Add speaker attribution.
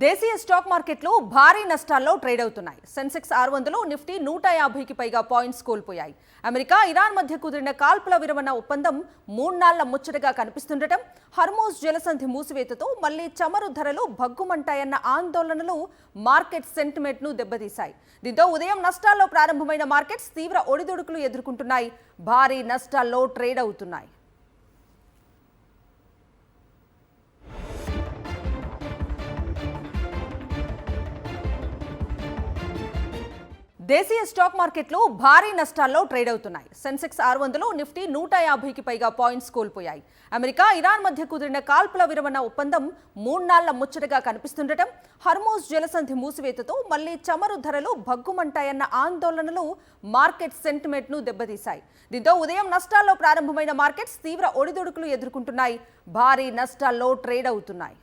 Speaker 1: దేశీయ స్టాక్ మార్కెట్లు భారీ నష్టాల్లో ట్రేడ్ అవుతున్నాయి. సెన్సెక్స్ 600, నిఫ్టీ 150కి పైగా పాయింట్స్ కోల్పోయాయి. అమెరికా, ఇరాన్ మధ్య కుదిరిన కాల్పుల విరమణ ఒప్పందం 3 నాళ్ల ముచ్చటగా కనిపిస్తుండటం, హర్మోజ్ జలసంధి మూసివేతతో మళ్లీ చమురు ధరలు భగ్గుమంటాయన్న ఆందోళనలు మార్కెట్ సెంటిమెంట్ను దెబ్బతీశాయి. దీంతో ఉదయం నష్టాల్లో ప్రారంభమైన మార్కెట్స్ తీవ్ర ఒడిదుడుకులు ఎదుర్కొంటున్నాయి. భారీ నష్టాల్లో ట్రేడ్ అవుతున్నాయి. దేశీయ స్టాక్ మార్కెట్లు భారీ నష్టాల్లో ట్రేడ్ అవుతున్నాయి. సెన్సెక్స్ 600, నిఫ్టీ 150కి పైగా పాయింట్స్ కోల్పోయాయి. అమెరికా, ఇరాన్ మధ్య కుదిరిన కాల్పుల విరమణ ఒప్పందం 3 నాళ్ల ముచ్చటగా కనిపిస్తుండటం, హర్మోజ్ జలసంధి మూసివేతతో మళ్లీ చమురు ధరలు భగ్గుమంటాయన్న ఆందోళనలు మార్కెట్ సెంటిమెంట్ను దెబ్బతీశాయి. దీంతో ఉదయం నష్టాల్లో ప్రారంభమైన మార్కెట్స్ తీవ్ర ఒడిదుడుకులు ఎదుర్కొంటున్నాయి. భారీ నష్టాల్లో ట్రేడ్ అవుతున్నాయి.